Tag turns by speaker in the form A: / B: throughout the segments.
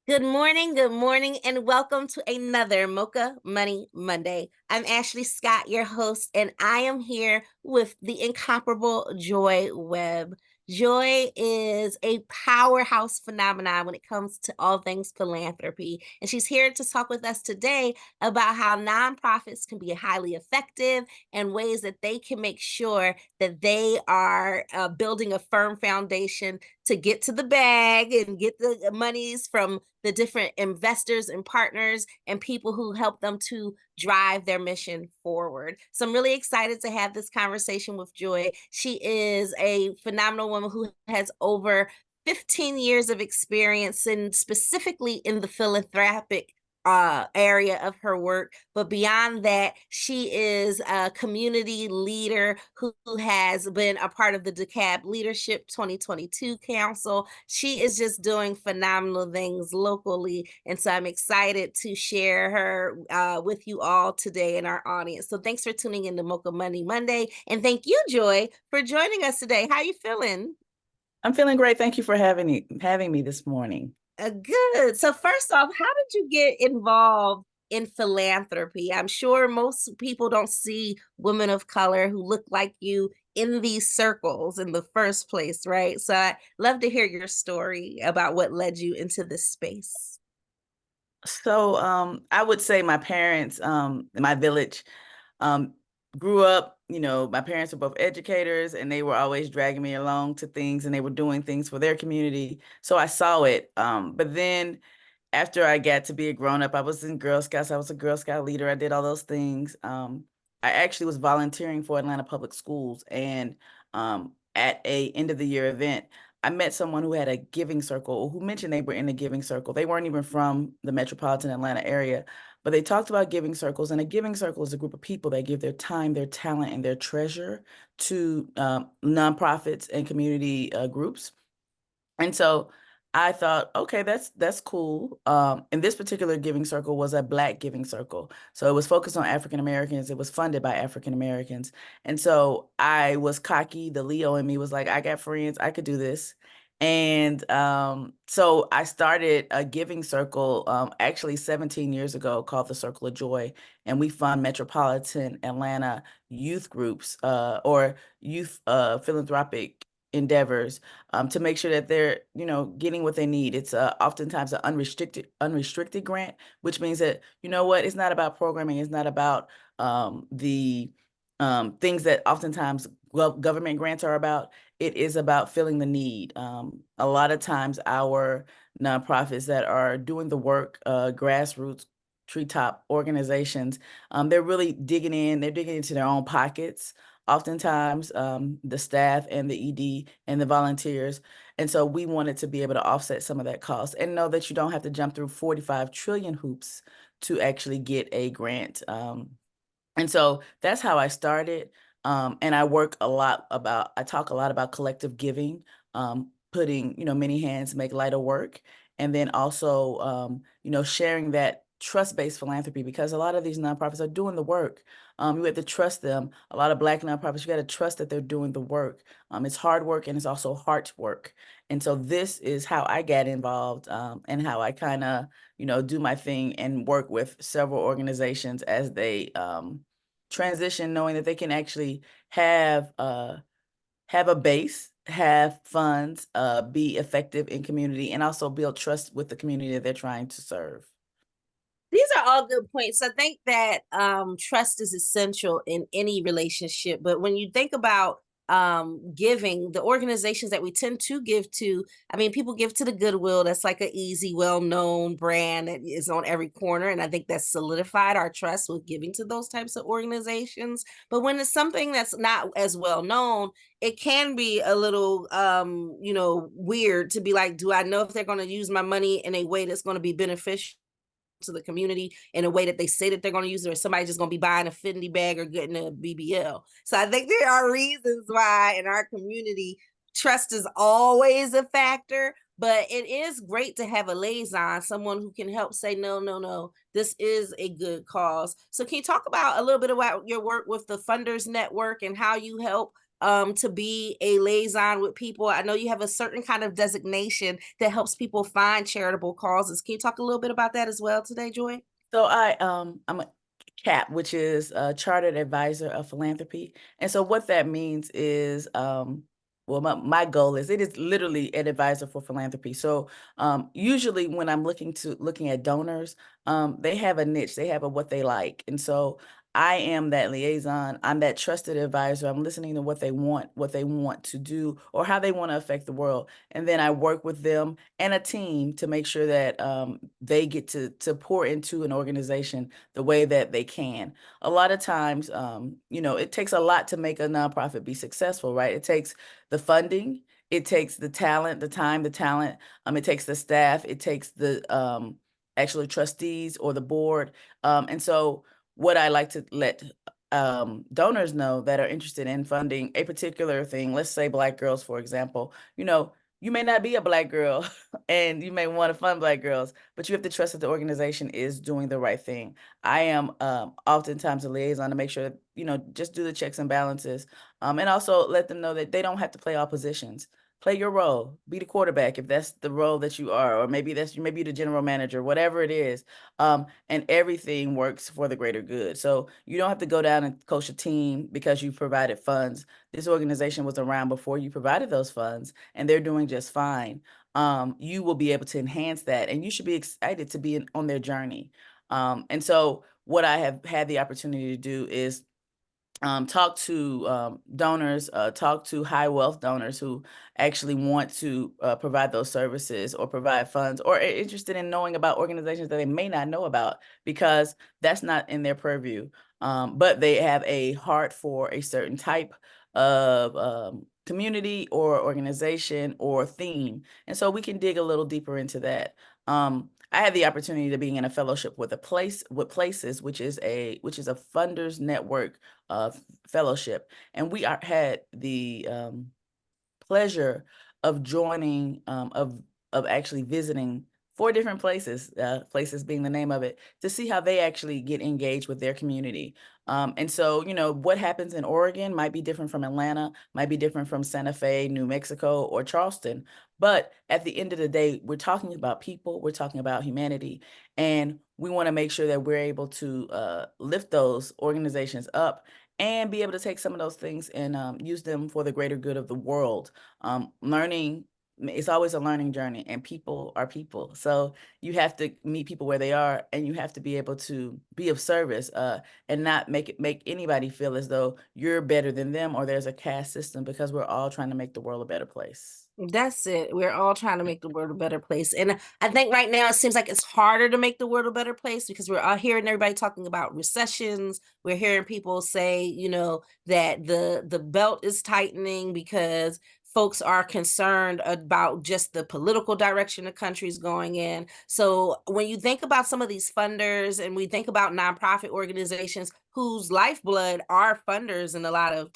A: Good morning, and welcome to another Mocha Money Monday. I'm Ashley Scott, your host, and I am here with the incomparable Joy Webb. Joy is a powerhouse phenomenon when it comes to all things philanthropy, and she's here to talk with us today about how nonprofits can be highly effective and ways that they can make sure that they are building a firm foundation to get to the bag and get the monies from the different investors and partners and people who help them to drive their mission forward. So I'm really excited to have this conversation with Joy. She is a phenomenal woman who has over 15 years of experience, and specifically in the philanthropic area of her work. But beyond that, she is a community leader who has been a part of the DeKalb Leadership 2022 Council. She is just doing phenomenal things locally. And so I'm excited to share her with you all today in our audience. So thanks for tuning in to Mocha Money Monday. And thank you, Joy, for joining us today. How are you feeling?
B: I'm feeling great. Thank you for having me this morning.
A: Good. So first off, how did you get involved in philanthropy? I'm sure most people don't see women of color who look like you in these circles in the first place, right? So I'd love to hear your story about what led you into this space.
B: I would say my parents, in my village, um, grew up, my parents were both educators and they were always dragging me along to things and they were doing things for their community. So I saw it. But then after I got to be a grown up, I was in Girl Scouts. I was a Girl Scout leader. I did all those things. I actually was volunteering for Atlanta Public Schools, and at a end of the year event, I met someone who had a giving circle, who mentioned they were in a giving circle. They weren't even from the metropolitan Atlanta area, but they talked about giving circles. And a giving circle is a group of people that give their time, their talent, and their treasure to nonprofits and community groups. And so I thought, okay, that's cool. And this particular giving circle was a Black giving circle. So it was focused on African Americans. It was funded by African Americans. And so I was cocky. The Leo in me was like, I got friends, I could do this. And so I started a giving circle actually 17 years ago called the Circle of Joy. And we fund metropolitan Atlanta youth groups or youth philanthropic endeavors to make sure that they're, getting what they need. It's oftentimes an unrestricted grant, which means that, it's not about programming. It's not about the things that oftentimes government grants are about. It is about filling the need. A lot of times our nonprofits that are doing the work, grassroots, treetop organizations, they're really digging in. They're digging into their own pockets oftentimes, the staff and the ED and the volunteers. And so we wanted to be able to offset some of that cost and know that you don't have to jump through 45 trillion hoops to actually get a grant. And so that's how I started. And I talk a lot about collective giving, putting, many hands make lighter work. And then also, sharing that trust-based philanthropy, because a lot of these nonprofits are doing the work. You have to trust them. A lot of Black nonprofits, you got to trust that they're doing the work. It's hard work and it's also heart work. And so this is how I got involved, and how I kind of, do my thing and work with several organizations as they transition, knowing that they can actually have a base, have funds, be effective in community, and also build trust with the community that they're trying to serve.
A: These are all good points. I think that trust is essential in any relationship. But when you think about giving, the organizations that we tend to give to, I mean, people give to the Goodwill. That's like an easy, well-known brand that is on every corner. And I think that's solidified our trust with giving to those types of organizations. But when it's something that's not as well known, it can be a little weird to be like, do I know if they're going to use my money in a way that's going to be beneficial to the community in a way that they say that they're going to use it, or somebody's just going to be buying a Fendi bag or getting a BBL. So I think there are reasons why in our community trust is always a factor, but it is great to have a liaison, someone who can help say, no, no, no, this is a good cause. So can you talk about a little bit about your work with the Funders Network and how you help to be a liaison with people? I know you have a certain kind of designation that helps people find charitable causes. Can you talk a little bit about that as well today, Joy?
B: So I'm a CAP, which is a Chartered Advisor of Philanthropy. And so what that means is well, my goal is it is literally an advisor for philanthropy. So usually when I'm looking at donors, they have a niche, they have a what they like. And so I am that liaison. I'm that trusted advisor. I'm listening to what they want to do, or how they want to affect the world. And then I work with them and a team to make sure that they get to pour into an organization the way that they can. A lot of times, it takes a lot to make a nonprofit be successful, right? It takes the funding, it takes the talent, the time, the talent. It takes the staff, it takes the actually trustees or the board. And so what I like to let donors know that are interested in funding a particular thing, let's say Black girls, for example, you may not be a Black girl and you may want to fund Black girls, but you have to trust that the organization is doing the right thing. I am oftentimes a liaison to make sure that, just do the checks and balances, and also let them know that they don't have to play all positions. Play your role, be the quarterback if that's the role that you are, or maybe maybe the general manager, whatever it is. And everything works for the greater good. So you don't have to go down and coach a team because you provided funds. This organization was around before you provided those funds, and they're doing just fine. You will be able to enhance that, and you should be excited to be on their journey. And so what I have had the opportunity to do is talk to donors, talk to high wealth donors who actually want to provide those services or provide funds, or are interested in knowing about organizations that they may not know about because that's not in their purview. But they have a heart for a certain type of community or organization or theme. And so we can dig a little deeper into that. I had the opportunity to be in a fellowship with Places, which is a funders network fellowship, and had the pleasure of joining of actually visiting 4 different places, places being the name of it, to see how they actually get engaged with their community. And so, what happens in Oregon might be different from Atlanta, might be different from Santa Fe, New Mexico, or Charleston. But at the end of the day, we're talking about people, we're talking about humanity, and we want to make sure that we're able to lift those organizations up and be able to take some of those things and use them for the greater good of the world. Learning, it's always a learning journey, and people are people. So you have to meet people where they are, and you have to be able to be of service and not make anybody feel as though you're better than them or there's a caste system, because we're all trying to make the world a better place.
A: That's it. We're all trying to make the world a better place. And I think right now it seems like it's harder to make the world a better place because we're all hearing everybody talking about recessions. We're hearing people say, that the belt is tightening because folks are concerned about just the political direction the country's going in. So when you think about some of these funders and we think about nonprofit organizations whose lifeblood are funders in a lot of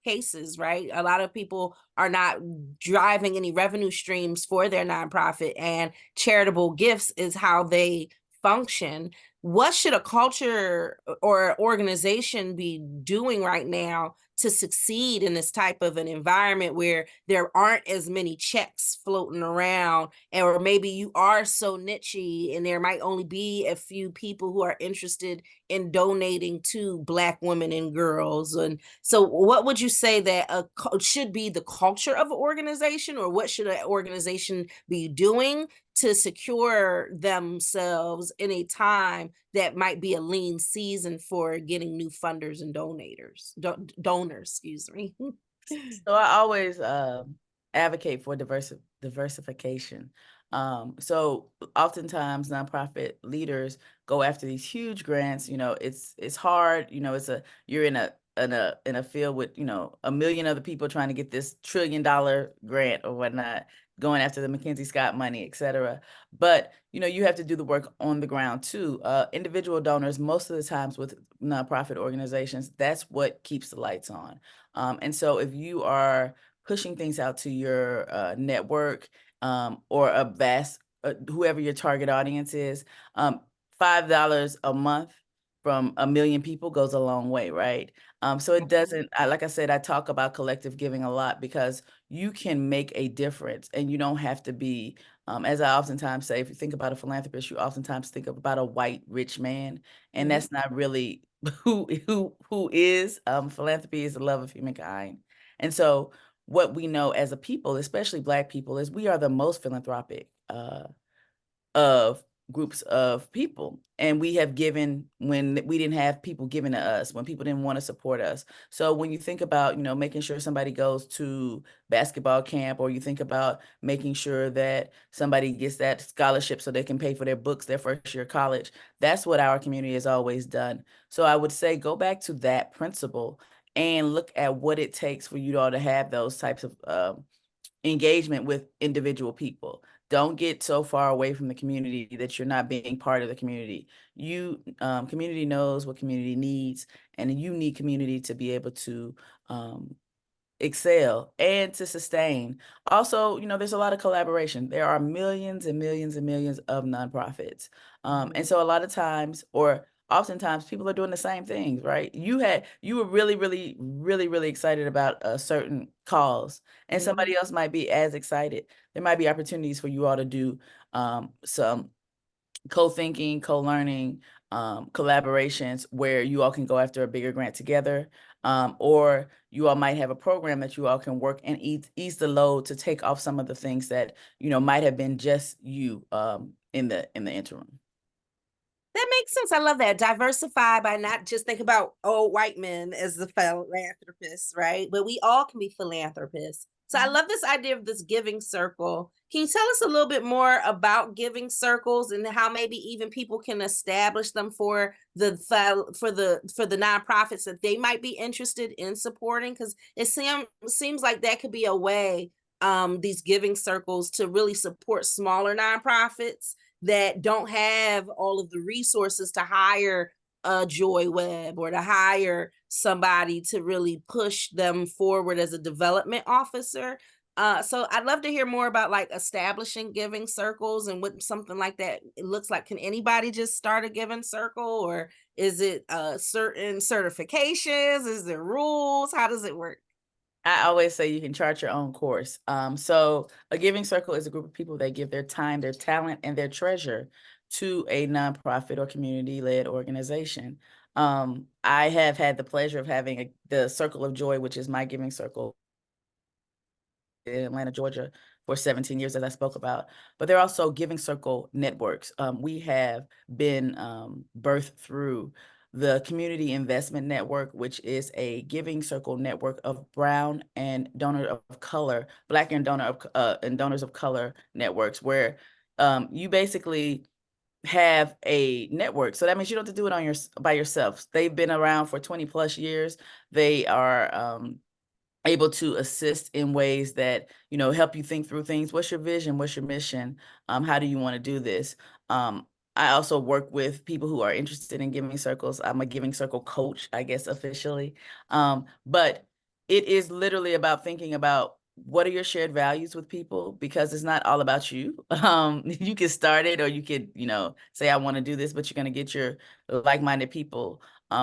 A: cases, right? A lot of people are not driving any revenue streams for their nonprofit, and charitable gifts is how they function. What should a culture or organization be doing right now to succeed in this type of an environment where there aren't as many checks floating around, or maybe you are so nichey and there might only be a few people who are interested in donating to Black women and girls? And so what would you say that should be the culture of an organization, or what should an organization be doing to secure themselves in a time that might be a lean season for getting new funders and donors, excuse me?
B: So I always advocate for diversification. So oftentimes nonprofit leaders go after these huge grants. It's hard. You're in a field with 1 million other people trying to get this $1 trillion grant or whatnot, going after the McKinsey Scott money, et cetera. But you have to do the work on the ground too. Individual donors, most of the times with nonprofit organizations, that's what keeps the lights on. And so if you are pushing things out to your network, or a vast, whoever your target audience is, $5 a month from a million people goes a long way, right? So it doesn't, like I said, I talk about collective giving a lot because you can make a difference and you don't have to be, as I oftentimes say, if you think about a philanthropist, you oftentimes think about a white rich man, and
A: Mhm.
B: that's not really who is. Philanthropy is the love of humankind. And so what we know as a people, especially Black people, is we are the most philanthropic of groups of people. And we have given when we didn't have people giving to us, when people didn't want to support us. So when you think about, making sure somebody goes to basketball camp, or you think about making sure that somebody gets that scholarship so they can pay for their books their first year of college, that's what our community has always done. So I would say go back to that principle and look at what it takes for you all to have those types of engagement with individual people. Don't get so far away from the community that you're not being part of the community. Community knows what community needs, and you need community to be able to um, excel and to sustain. Also, there's a lot of collaboration. There are millions and millions and millions of nonprofits. And
A: Mhm.
B: so a lot of times, or oftentimes, people are doing the same things, right? You were really, really, really, really excited about a certain cause, and
A: Mhm.
B: somebody else might be as excited. There might be opportunities for you all to do some co-thinking, co-learning, collaborations where you all can go after a bigger grant together, or you all might have a program that you all can work and ease the load to take off some of the things that might have been just you in the interim.
A: That makes sense. I love that. Diversify by not just think about old white men as the philanthropists, right? But we all can be philanthropists. So I love this idea of this giving circle. Can you tell us a little bit more about giving circles and how maybe even people can establish them for the nonprofits that they might be interested in supporting? Because seems like that could be a way, these giving circles, to really support smaller nonprofits that don't have all of the resources to hire a Joy Webb or to hire somebody to really push them forward as a development officer. So I'd love to hear more about like establishing giving circles and what something like that it looks like. Can anybody just start a giving circle, or is it certain certifications? Is there rules? How does it work?
B: I always say you can chart your own course. So a giving circle is a group of people that give their time, their talent, and their treasure to a nonprofit or community-led organization. I have had the pleasure of having the Circle of Joy, which is my giving circle in Atlanta, Georgia, for 17 years, as I spoke about. But there are also giving circle networks. We have been birthed through the Community Investment Network, which is a giving circle network of brown and donor of color, Black and donors of color networks, where you basically have a network. So that means you don't have to do it by yourself. They've been around for 20 plus years. They are able to assist in ways that help you think through things. What's your vision? What's your mission? How do you want to do this? I also work with people who are interested in giving circles. I'm a giving circle coach, I guess, officially. But it is literally about thinking about what are your shared values with people, because it's not all about you. You can start it, or you could say I want to do this, but you're going to get your like-minded people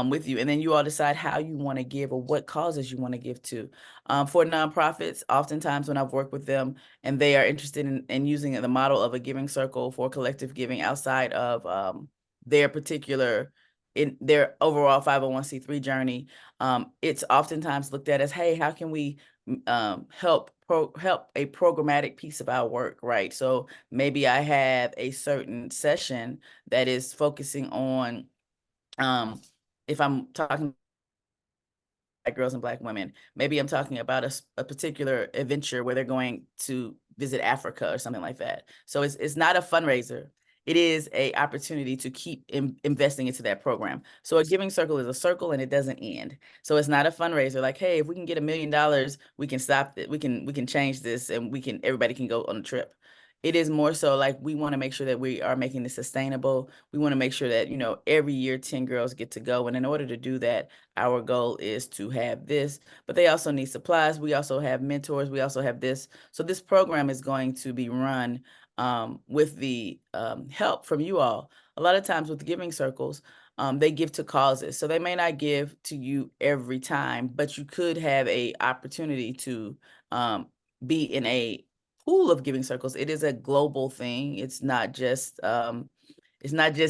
B: with you, and then you all decide how you want to give or what causes you want to give to. For nonprofits, oftentimes when I've worked with them and they are interested in using the model of a giving circle for collective giving outside of their particular, in their overall 501(c)(3) journey, it's oftentimes looked at as, hey, how can we help a programmatic piece of our work, right? So maybe I have a certain session that is focusing on, if I'm talking Black girls and Black women. Maybe I'm talking about a particular adventure where they're going to visit Africa or something like that. So it's not a fundraiser. It is a opportunity to keep investing into that program. So a giving circle is a circle and it doesn't end. So it's not a fundraiser like, hey, if we can get $1 million, we can stop it. We can change this, and everybody can go on a trip. It is more so like we want to make sure that we are making this sustainable. We want to make sure that, every year 10 girls get to go. And in order to do that, our goal is to have this, but they also need supplies. We also have mentors. We also have this. So this program is going to be run with the help from you all. A lot of times with giving circles, They give to causes. So they may not give to you every time, but you could have a opportunity to be in a pool of giving circles. It is a global thing. It's not just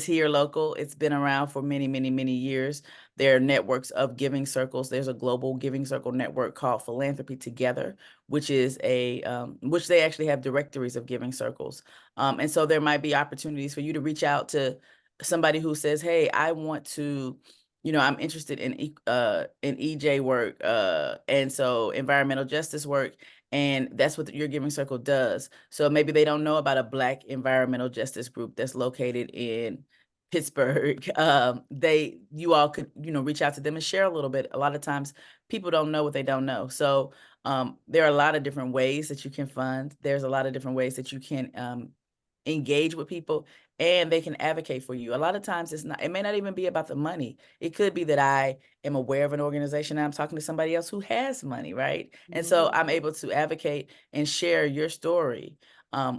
B: here local. It's been around for many, many, many years. There are networks of giving circles. There's a global giving circle network called Philanthropy Together, which is which they actually have directories of giving circles. And so there might be opportunities for you to reach out to somebody who says, "Hey, I want to, I'm interested in EJ work, and so environmental justice work." And that's what your giving circle does. So maybe they don't know about a Black environmental justice group that's located in Pittsburgh. You all could, reach out to them and share a little bit. A lot of times people don't know what they don't know. So there are a lot of different ways that you can fund. There's a lot of different ways that you can engage with people, and they can advocate for you. A lot of times it may not even be about the money. It could be that I am aware of an organization and I'm talking to somebody else who has money, right? And so I'm able to advocate and share your story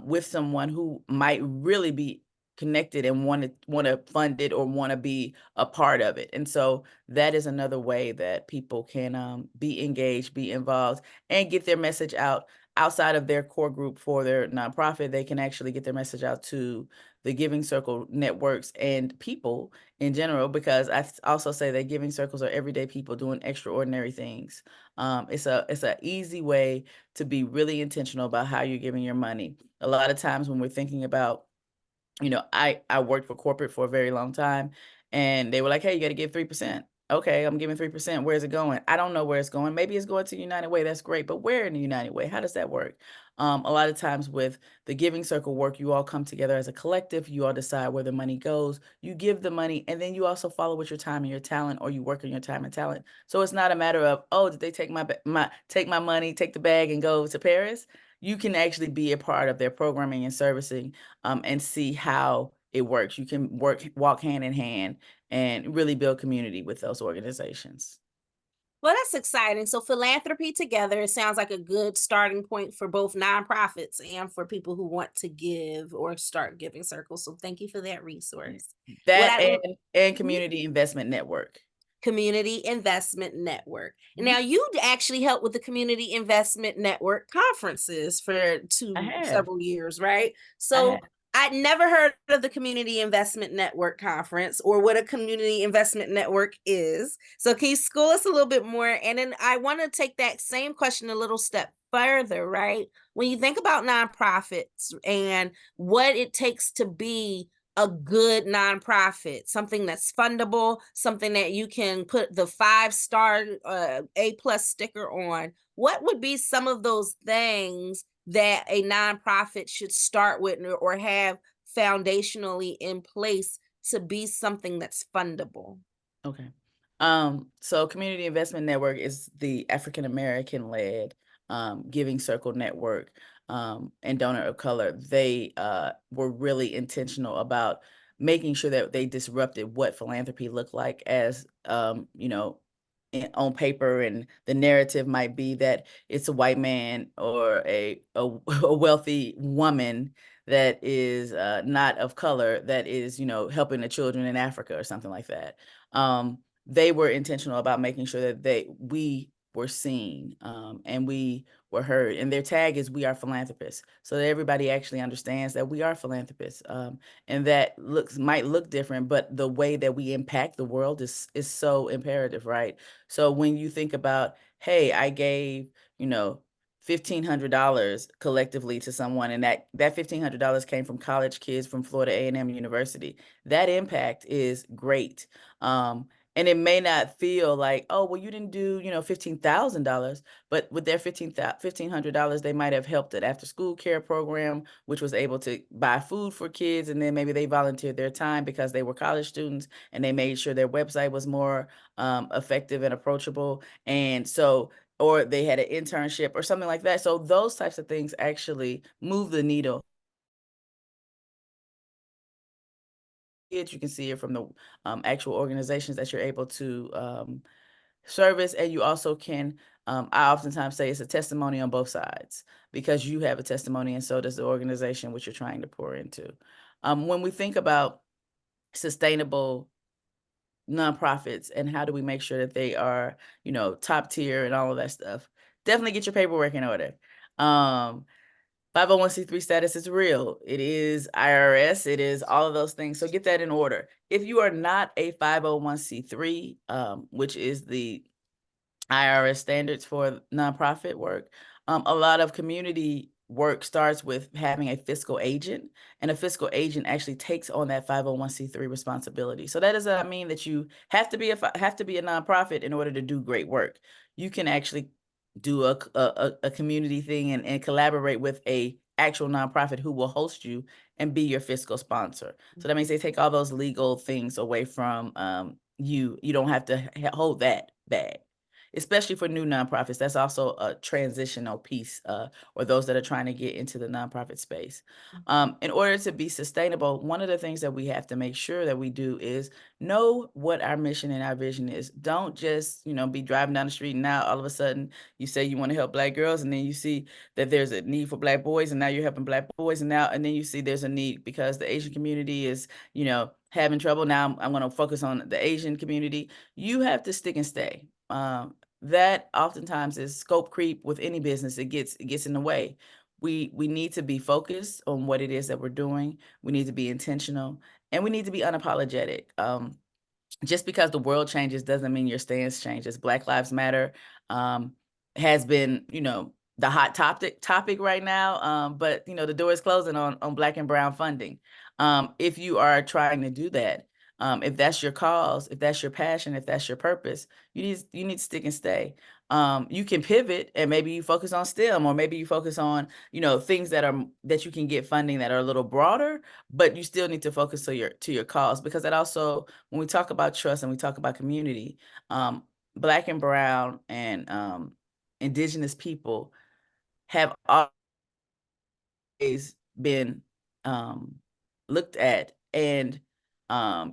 B: with someone who might really be connected and want to fund it or want to be a part of it. And so that is another way that people can be engaged, be involved, and get their message out outside of their core group for their nonprofit. They can actually get their message out to the Giving Circle networks and people in general, because I also say that giving circles are everyday people doing extraordinary things. It's a easy way to be really intentional about how you're giving your money. A lot of times when we're thinking about, I worked for corporate for a very long time, and they were like, "Hey, you got to give 3%." Okay, I'm giving 3%. Where's it going? I don't know where it's going. Maybe it's going to United Way. That's great. But where in the United Way? How does that work? A lot of times with the Giving Circle work, you all come together as a collective. You all decide where the money goes. You give the money, and then you also follow with your time and your talent, or you work on your time and talent. So it's not a matter of, oh, did they take take my money, take the bag, and go to Paris? You can actually be a part of their programming and servicing, and see how it works. You can walk hand in hand and really build community with those organizations.
A: Well, that's exciting. So, philanthropy together, it sounds like a good starting point for both nonprofits and for people who want to give or start giving circles. So, thank you for that
B: Yeah.
A: resource. What
B: That
A: I
B: and
A: Mhm.
B: Community Investment Network.
A: Community Investment Network. And
B: Mhm.
A: now you actually helped with the Community Investment Network conferences for
B: I have.
A: several years, right?
B: I have.
A: So I'd never heard of the Community Investment Network conference or what a community investment network is. So can you school us a little bit more? And then I want to take that same question a little step further, right? When you think about nonprofits and what it takes to be a good nonprofit, something that's fundable, something that you can put the 5-star A plus sticker on. What would be some of those things that a nonprofit should start with or have foundationally in place to be something that's fundable?
B: Okay. So Community Investment Network is the African American led Giving Circle network, and Donor of Color. They were really intentional about making sure that they disrupted what philanthropy looked like as, on paper, and the narrative might be that it's a white man or a wealthy woman that is not of color that is, helping the children in Africa or something like that. They were intentional about making sure that we were seen, and we were heard. And their tag is "We are philanthropists," so that everybody actually understands that we are philanthropists. And that might look different, but the way that we impact the world is so imperative, right? So when you think about, hey, I gave, you know, $1,500 collectively to someone, and that $1,500 came from college kids from Florida A&M University. That impact is great. And it may not feel like, oh, well, you didn't do, $15,000, but with their $1,500, they might have helped an after school care program, which was able to buy food for kids. And then maybe they volunteered their time because they were college students, and they made sure their website was more effective and approachable. And so, or they had an internship or something like that. So those types of things actually move the needle. You can see it from the actual organizations that you're able to service, and you also can, I oftentimes say it's a testimony on both sides, because you have a testimony and so does the organization which you're trying to pour into. When we think about sustainable nonprofits and how do we make sure that they are, top tier and all of that stuff. Definitely get your paperwork in order. 501c3 status is real. It is IRS. It is all of those things. So get that in order. If you are not a 501c3, which is the IRS standards for nonprofit work, a lot of community work starts with having a fiscal agent, and a fiscal agent actually takes on that 501c3 responsibility. So that does not mean that you have to be a nonprofit in order to do great work. You can actually do a community thing and collaborate with a actual nonprofit who will host you and be your fiscal sponsor. So that means they take all those legal things away from you. You don't have to hold that bag, especially for new nonprofits. That's also a transitional piece, or those that are trying to get into the nonprofit space. In order to be sustainable, one of the things that we have to make sure that we do is know what our mission and our vision is. Don't just, be driving down the street and now all of a sudden you say you want to help Black girls, and then you see that there's a need for Black boys, and now you're helping Black boys, and then you see there's a need because the Asian community is, having trouble. Now I'm going to focus on the Asian community. You have to stick and stay. That oftentimes is scope creep with any business. It gets in the way. We need to be focused on what it is that we're doing. We need to be intentional, and we need to be unapologetic. Just because the world changes doesn't mean your stance changes. Black Lives Matter has been, the hot topic right now. But the door is closing on Black and brown funding. If you are trying to do that, if that's your cause, if that's your passion, if that's your purpose, you need to stick and stay. You can pivot and maybe you focus on STEM, or maybe you focus on, things that you can get funding that are a little broader, but you still need to focus to your cause, because that also, when we talk about trust and we talk about community, Black and brown and indigenous people have always been looked at and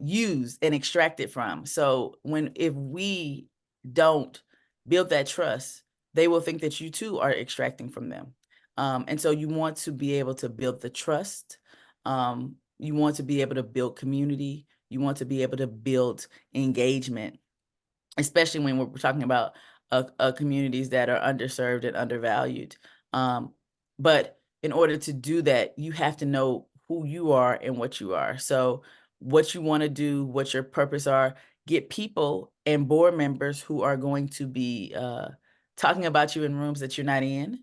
B: used and extracted from. So if we don't build that trust, they will think that you too are extracting from them. And so you want to be able to build the trust. You want to be able to build community. You want to be able to build engagement, especially when we're talking about communities that are underserved and undervalued. But in order to do that, you have to know who you are and what you are. So what you want to do, what your purpose are, get people and board members who are going to be talking about you in rooms that you're not in.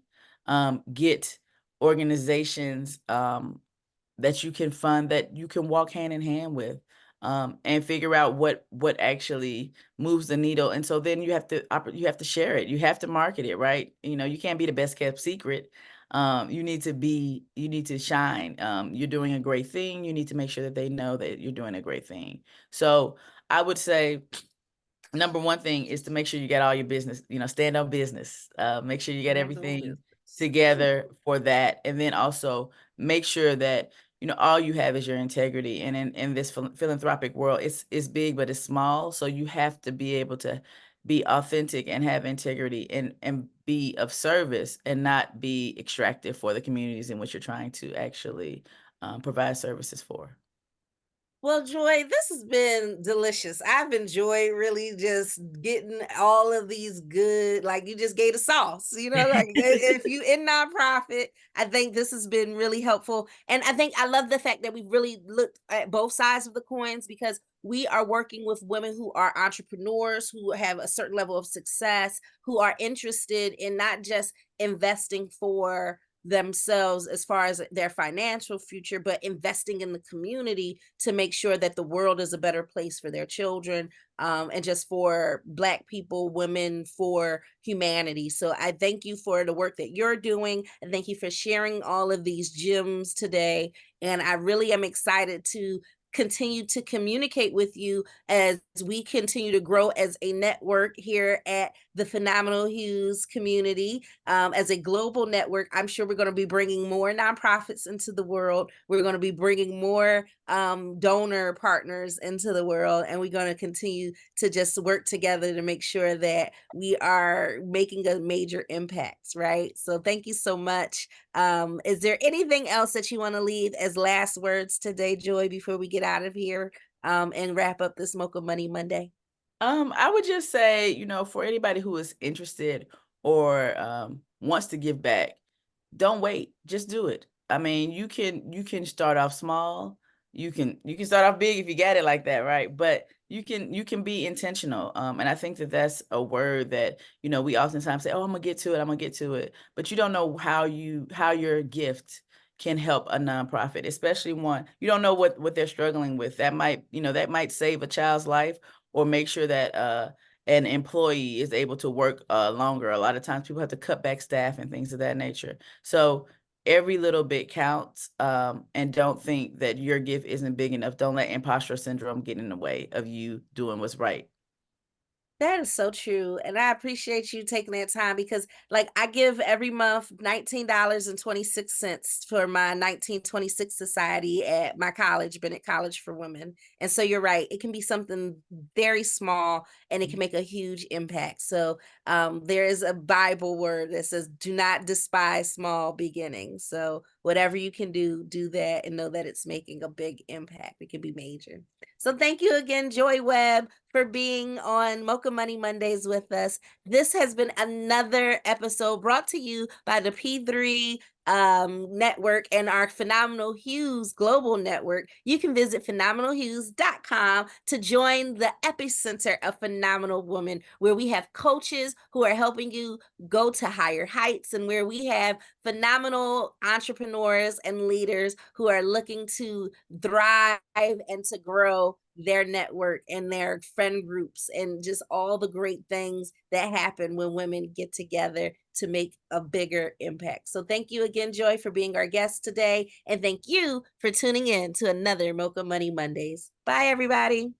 B: Get organizations that you can fund, that you can walk hand in hand with, and figure out what actually moves the needle. And so then you have to share it. You have to market it, right? You can't be the best kept secret. You need to shine. You're doing a great thing. You need to make sure that they know that you're doing a great thing. So I would say, number one thing is to make sure you get all your business, stand on business. Make sure you get everything together for that. And then also make sure that, all you have is your integrity. And in this philanthropic world, it's big, but it's small. So you have to be able to be authentic and have integrity and be of service and not be extractive for the communities in which you're trying to actually provide services for.
A: Well, Joy, this has been delicious. I've enjoyed really just getting all of these good, like you just gave the sauce, like if you in nonprofit, I think this has been really helpful. And I think I love the fact that we really looked at both sides of the coins, because we are working with women who are entrepreneurs, who have a certain level of success, who are interested in not just investing for themselves as far as their financial future, but investing in the community to make sure that the world is a better place for their children, and just for Black people, women, for humanity. So I thank you for the work that you're doing, and thank you for sharing all of these gems today. And I really am excited to continue to communicate with you as we continue to grow as a network here at the Phenomenal Hues community, as a global network. I'm sure we're going to be bringing more nonprofits into the world. We're going to be bringing more donor partners into the world, and we're going to continue to just work together to make sure that we are making a major impact, right? So thank you so much. Is there anything else that you want to leave as last words today, Joy, before we get out of here? and wrap up this Mocha Money Monday?
B: I would just say, for anybody who is interested or wants to give back, don't wait. Just do it. I mean, you can start off small. You can start off big if you got it like that, right? But you can be intentional. And I think that that's a word that, we oftentimes say, "Oh, I'm gonna get to it. I'm gonna get to it." But you don't know how your gift can help a nonprofit, especially one you don't know what they're struggling with. That might save a child's life or make sure that an employee is able to work longer. A lot of times people have to cut back staff and things of that nature. So every little bit counts, and don't think that your gift isn't big enough. Don't let imposter syndrome get in the way of you doing what's right.
A: That is so true. And I appreciate you taking that time because, like, I give every month $19.26 for my 1926 society at my college, Bennett College for Women. And so you're right. It can be something very small and it can make a huge impact. So there is a Bible word that says, do not despise small beginnings. So whatever you can do, do that and know that it's making a big impact. It can be major. So thank you again, Joy Webb, for being on Mocha Money Mondays with us. This has been another episode brought to you by the P3 network and our Phenomenal Hughes global network. You can visit phenomenalhughes.com to join the epicenter of phenomenal women, where we have coaches who are helping you go to higher heights, and where we have phenomenal entrepreneurs and leaders who are looking to thrive and to grow their network and their friend groups and just all the great things that happen when women get together to make a bigger impact. So thank you again, Joy, for being our guest today. And thank you for tuning in to another Mocha Money Mondays. Bye, everybody.